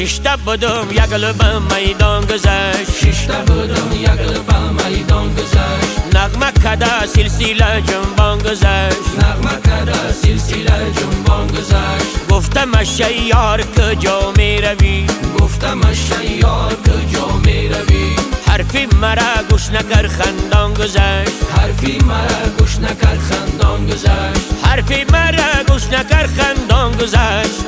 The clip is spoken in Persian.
ششتا بودم یک لبم میدان گذشت، ششتا بودم یک لبم میدان گذشت. نغمه کده سلسله جنبان گذشت، نغمه کده سلسله جنبان گذشت. گفتم شیار کجا می روی، گفتم شیار کجا می روی. حرفی مرا گوش نکر خندان گذشت، حرفی مرا گوش نکر خندان گذشت. حرفی مرا گوش نکر خندان گذشت.